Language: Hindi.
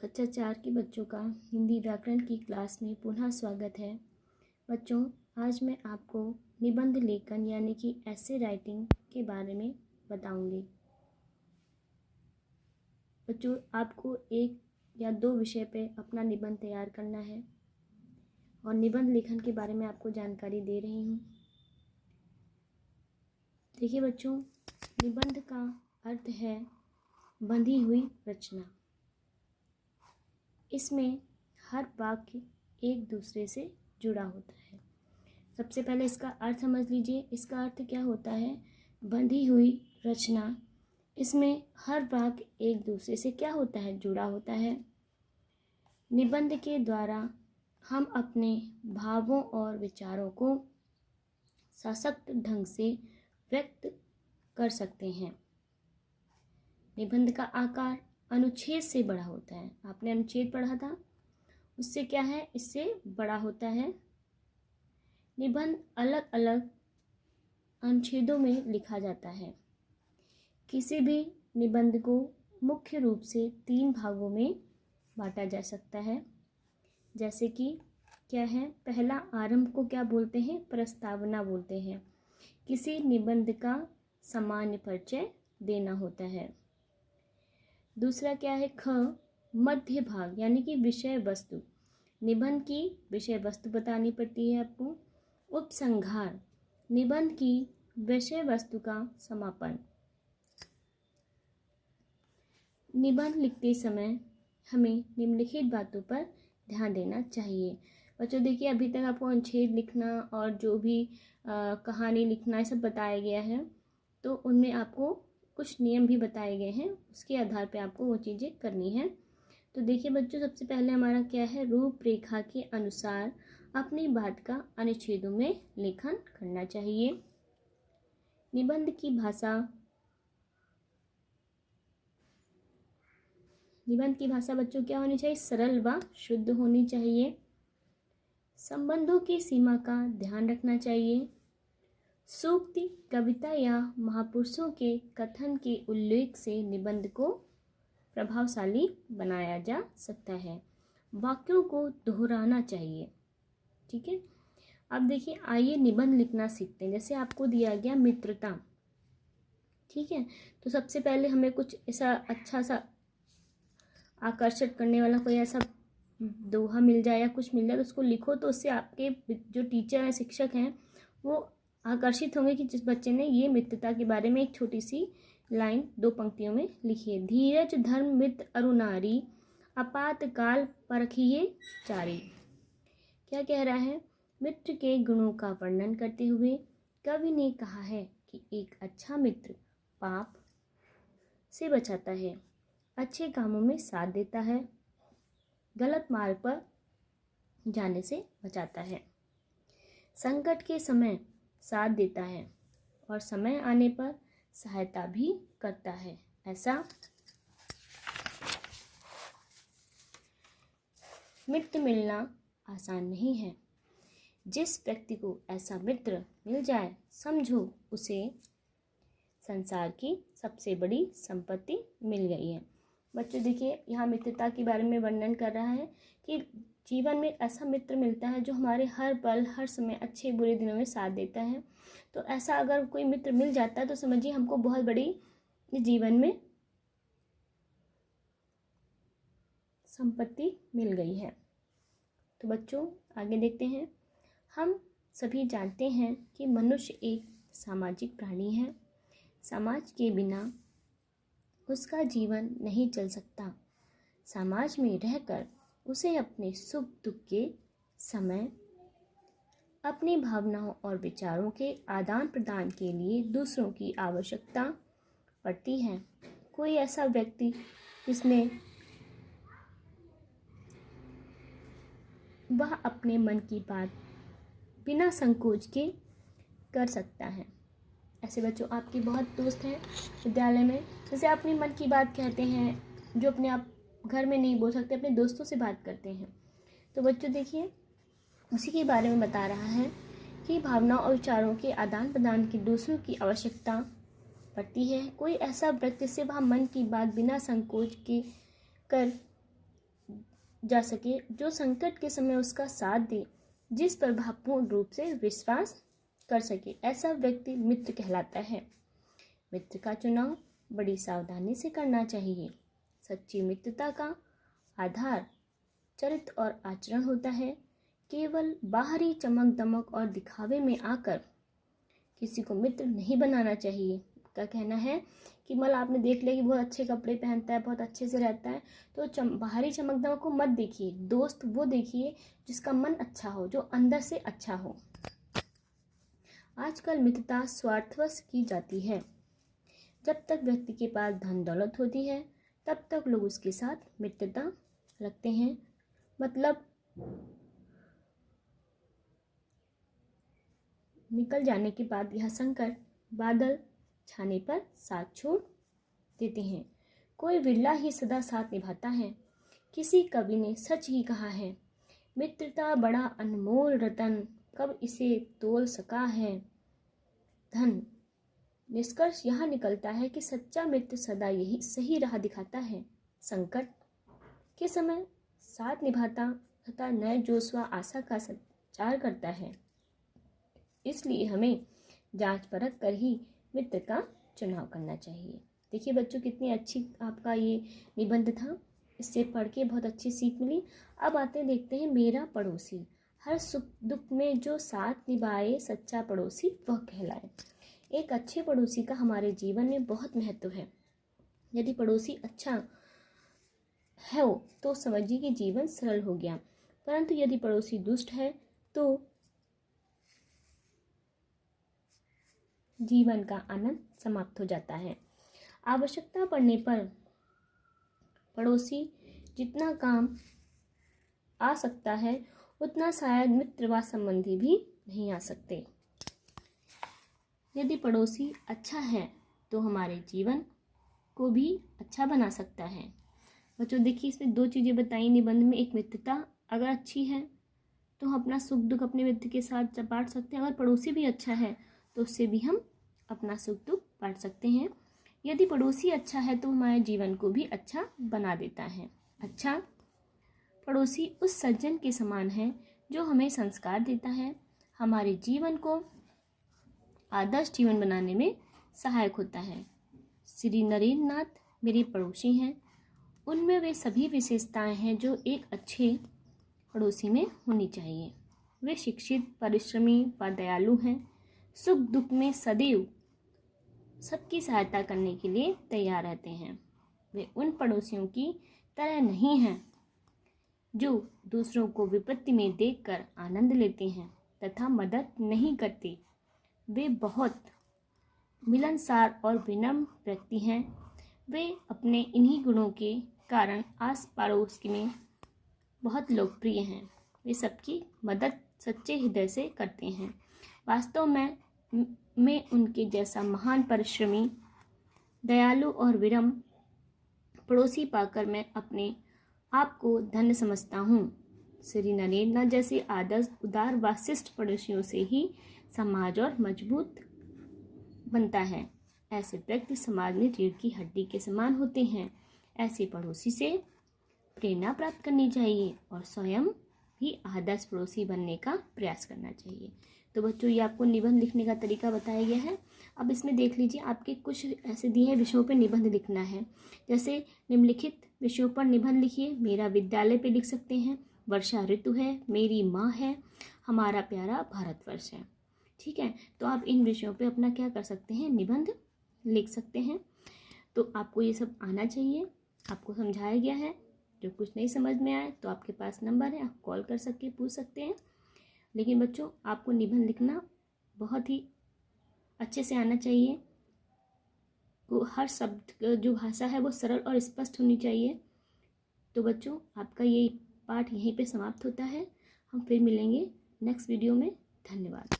कक्षा 4 के बच्चों का हिंदी व्याकरण की क्लास में पुनः स्वागत है। बच्चों, आज मैं आपको निबंध लेखन यानी कि ऐसे राइटिंग के बारे में बताऊंगी। बच्चों, आपको एक या दो विषय पे अपना निबंध तैयार करना है और निबंध लेखन के बारे में आपको जानकारी दे रही हूँ। देखिए बच्चों, निबंध का अर्थ है बंधी हुई रचना। इसमें हर वाक्य एक दूसरे से जुड़ा होता है। सबसे पहले इसका अर्थ समझ लीजिए। इसका अर्थ क्या होता है? बंधी हुई रचना। इसमें हर वाक्य एक दूसरे से क्या होता है? जुड़ा होता है। निबंध के द्वारा हम अपने भावों और विचारों को सशक्त ढंग से व्यक्त कर सकते हैं। निबंध का आकार अनुच्छेद से बड़ा होता है। आपने अनुच्छेद पढ़ा था, उससे क्या है? इससे बड़ा होता है। निबंध अलग अलग अनुच्छेदों में लिखा जाता है। किसी भी निबंध को मुख्य रूप से 3 भागों में बांटा जा सकता है। जैसे कि क्या है? पहला, आरंभ को क्या बोलते हैं? प्रस्तावना बोलते हैं। किसी निबंध का सामान्य परिचय देना होता है। दूसरा क्या है? ख, मध्य भाग यानी कि विषय वस्तु। निबंध की विषय वस्तु बतानी पड़ती है आपको। उपसंहार, निबंध की विषय वस्तु का समापन। निबंध लिखते समय हमें निम्नलिखित बातों पर ध्यान देना चाहिए। बच्चों देखिए, अभी तक आपको अनुच्छेद लिखना और जो भी कहानी लिखना ये सब बताया गया है, तो उनमें आपको कुछ नियम भी बताए गए हैं। उसके आधार पे आपको वो चीज़ें करनी है। तो देखिए बच्चों, सबसे पहले हमारा क्या है? रूपरेखा के अनुसार अपनी बात का अनुच्छेदों में लेखन करना चाहिए। निबंध की भाषा बच्चों क्या होनी चाहिए? सरल व शुद्ध होनी चाहिए। संबंधों की सीमा का ध्यान रखना चाहिए। सूक्ति, कविता या महापुरुषों के कथन के उल्लेख से निबंध को प्रभावशाली बनाया जा सकता है। वाक्यों को दोहराना चाहिए। ठीक है। अब देखिए, आइए निबंध लिखना सीखते हैं। जैसे आपको दिया गया मित्रता, ठीक है, तो सबसे पहले हमें कुछ ऐसा अच्छा सा आकर्षित करने वाला कोई ऐसा दोहा मिल जाए या कुछ मिल जाए तो उसको लिखो। तो उससे आपके जो टीचर हैं, शिक्षक हैं, वो आकर्षित होंगे कि जिस बच्चे ने ये मित्रता के बारे में एक छोटी सी लाइन 2 पंक्तियों में लिखी है। धीरज धर्म मित्र अरु नारी, आपातकाल परखिए चारी। क्या कह रहा है? मित्र के गुणों का वर्णन करते हुए कवि ने कहा है कि एक अच्छा मित्र पाप से बचाता है, अच्छे कामों में साथ देता है, गलत मार्ग पर जाने से बचाता है, संकट के समय साथ देता है और समय आने पर सहायता भी करता है। ऐसा मित्र मिलना आसान नहीं है। जिस व्यक्ति को ऐसा मित्र मिल जाए, समझो उसे संसार की सबसे बड़ी संपत्ति मिल गई है। बच्चों देखिए, यहाँ मित्रता के बारे में वर्णन कर रहा है कि जीवन में ऐसा मित्र मिलता है जो हमारे हर पल हर समय अच्छे बुरे दिनों में साथ देता है। तो ऐसा अगर कोई मित्र मिल जाता है तो समझिए हमको बहुत बड़ी जीवन में संपत्ति मिल गई है। तो बच्चों आगे देखते हैं। हम सभी जानते हैं कि मनुष्य एक सामाजिक प्राणी है। समाज के बिना उसका जीवन नहीं चल सकता। समाज में रहकर उसे अपने सुख दुख के समय अपनी भावनाओं और विचारों के आदान प्रदान के लिए दूसरों की आवश्यकता पड़ती है। कोई ऐसा व्यक्ति जिसमें वह अपने मन की बात बिना संकोच के कर सकता है। ऐसे बच्चों आपके बहुत दोस्त हैं विद्यालय में, जैसे आप अपने मन की बात कहते हैं, जो अपने आप घर में नहीं बोल सकते, अपने दोस्तों से बात करते हैं। तो बच्चों देखिए, उसी के बारे में बता रहा है कि भावनाओं और विचारों के आदान प्रदान की दूसरों की आवश्यकता पड़ती है। कोई ऐसा व्यक्ति से वह मन की बात बिना संकोच के कर जा सके, जो संकट के समय उसका साथ दे, जिस पर भावपूर्ण रूप से विश्वास कर सके, ऐसा व्यक्ति मित्र कहलाता है। मित्र का चुनाव बड़ी सावधानी से करना चाहिए। सच्ची मित्रता का आधार चरित्र और आचरण होता है। केवल बाहरी चमक दमक और दिखावे में आकर किसी को मित्र नहीं बनाना चाहिए। का कहना है कि मतलब आपने देख लिया कि बहुत अच्छे कपड़े पहनता है, बहुत अच्छे से रहता है, तो बाहरी चमक दमक को मत देखिए। दोस्त वो देखिए जिसका मन अच्छा हो, जो अंदर से अच्छा हो। आजकल मित्रता स्वार्थवश की जाती है। जब तक व्यक्ति के पास धन दौलत होती है तब तक लोग उसके साथ मित्रता रखते हैं, मतलब निकल जाने के बाद यह संकट बादल छाने पर साथ छोड़ देते हैं। कोई विरला ही सदा साथ निभाता है। किसी कवि ने सच ही कहा है, मित्रता बड़ा अनमोल रतन, कब इसे तोल सका है धन। निष्कर्ष यह निकलता है कि सच्चा मित्र सदा यही सही राह दिखाता है, संकट के समय साथ निभाता तथा नए जोश व आशा का संचार करता है। इसलिए हमें जांच परख कर ही मित्र का चुनाव करना चाहिए। देखिए बच्चों, कितनी अच्छी आपका ये निबंध था, इससे पढ़ के बहुत अच्छी सीख मिली। अब आते देखते हैं मेरा पड़ोसी। हर सुख दुख में जो साथ निभाए सच्चा पड़ोसी वह कहलाए। एक अच्छे पड़ोसी का हमारे जीवन में बहुत महत्व है। यदि पड़ोसी अच्छा है तो समझिए कि जीवन सरल हो गया, परंतु यदि पड़ोसी दुष्ट है तो जीवन का आनंद समाप्त हो जाता है। आवश्यकता पड़ने पर पड़ोसी जितना काम आ सकता है उतना शायद मित्र व संबंधी भी नहीं आ सकते। यदि पड़ोसी अच्छा है तो हमारे जीवन को भी अच्छा बना सकता है। बच्चों देखिए, इसमें दो चीज़ें बताई निबंध में। एक, मित्रता अगर अच्छी है तो हम अपना सुख दुख अपने मित्र के साथ बांट सकते हैं। अगर पड़ोसी भी अच्छा है तो उससे भी हम अपना सुख दुख बांट सकते हैं। यदि पड़ोसी अच्छा है तो हमारे जीवन को भी अच्छा बना देता है। अच्छा पड़ोसी उस सज्जन के समान है जो हमें संस्कार देता है, हमारे जीवन को आदर्श जीवन बनाने में सहायक होता है। श्री नरेंद्र नाथ मेरे पड़ोसी हैं। उनमें वे सभी विशेषताएं हैं जो एक अच्छे पड़ोसी में होनी चाहिए। वे शिक्षित, परिश्रमी व दयालु हैं। सुख दुख में सदैव सबकी सहायता करने के लिए तैयार रहते हैं। वे उन पड़ोसियों की तरह नहीं हैं जो दूसरों को विपत्ति में देखकर आनंद लेते हैं तथा मदद नहीं करते। वे बहुत मिलनसार और विनम्र व्यक्ति हैं। वे अपने इन्हीं गुणों के कारण आस पड़ोस में बहुत लोकप्रिय हैं। वे सबकी मदद सच्चे हृदय से करते हैं। वास्तव में उनके जैसा महान परिश्रमी, दयालु और विनम्र पड़ोसी पाकर मैं अपने आप को धन्य समझता हूँ। श्री नरेंद्र नाथ जैसे आदर्श, उदार व शिष्ट पड़ोसियों से ही समाज और मजबूत बनता है। ऐसे व्यक्ति समाज में रीढ़ की हड्डी के समान होते हैं। ऐसे पड़ोसी से प्रेरणा प्राप्त करनी चाहिए और स्वयं भी आदर्श पड़ोसी बनने का प्रयास करना चाहिए। तो बच्चों, ये आपको निबंध लिखने का तरीका बताया गया है। अब इसमें देख लीजिए, आपके कुछ ऐसे दिए हैं विषयों पर निबंध लिखना है। जैसे निम्नलिखित विषयों पर निबंध लिखिए। मेरा विद्यालय पे लिख सकते हैं, वर्षा ऋतु है, मेरी माँ है, हमारा प्यारा भारतवर्ष है। ठीक है, तो आप इन विषयों पे अपना क्या कर सकते हैं, निबंध लिख सकते हैं। तो आपको ये सब आना चाहिए। आपको समझाया गया है। जो कुछ नहीं समझ में आए तो आपके पास नंबर है, आप कॉल कर सकते पूछ सकते हैं। लेकिन बच्चों, आपको निबंध लिखना बहुत ही अच्छे से आना चाहिए। वो हर शब्द जो भाषा है वो सरल और स्पष्ट होनी चाहिए। तो बच्चों, आपका ये पाठ यहीं पे समाप्त होता है। हम फिर मिलेंगे नेक्स्ट वीडियो में। धन्यवाद।